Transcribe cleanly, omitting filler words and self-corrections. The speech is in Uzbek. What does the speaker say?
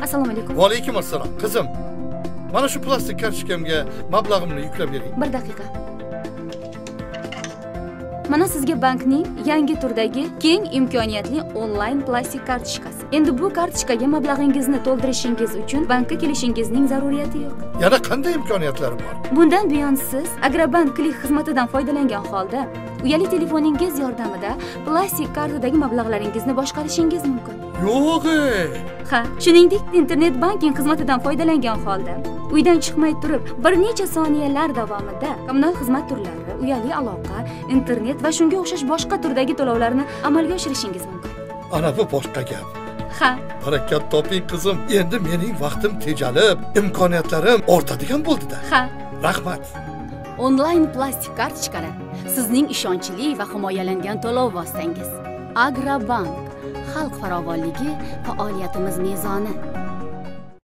Assalomu alaykum. Va alaykum assalom. Qizim, mana shu plastik kartochkamga mablag'imni yuklab bering. Bir daqiqa. Mana sizga bankning yangi turdagi keng imkoniyatli onlayn plastik kartochkasi. Endi bu kartochkaga mablag'ingizni to'ldirishingiz uchun bankka kelishingizning zaruriyati yo'q. Yana qanday imkoniyatlari bor? Bundan buyon siz Agrobank Click xizmatidan foydalangan holda uyali telefoningiz yordamida plastik kartadagi mablag'laringizni boshqarishingiz mumkin. Yo'q-ey. Ha, shuningdek internet banking xizmatidan foydalangan holda uydan chiqmay turib bir necha soniyalar davomida kommunal xizmat turlari, uyali aloqa, internet va shunga o'xshash boshqa turdagi to'lovlarni amalga oshirishingiz mumkin. Ana bu boshqa gap. Ha. Harakat toping qizim. Endi mening vaqtim tejalib, imkoniyatlarim ortadigan bo'ldi-da. Ha. Rahmat. Onlayn plastik kartochkalar sizning ishonchli va himoyalangan to'lov vositangiz. Agrobank, xalq farovonligi faoliyatimiz mezoni.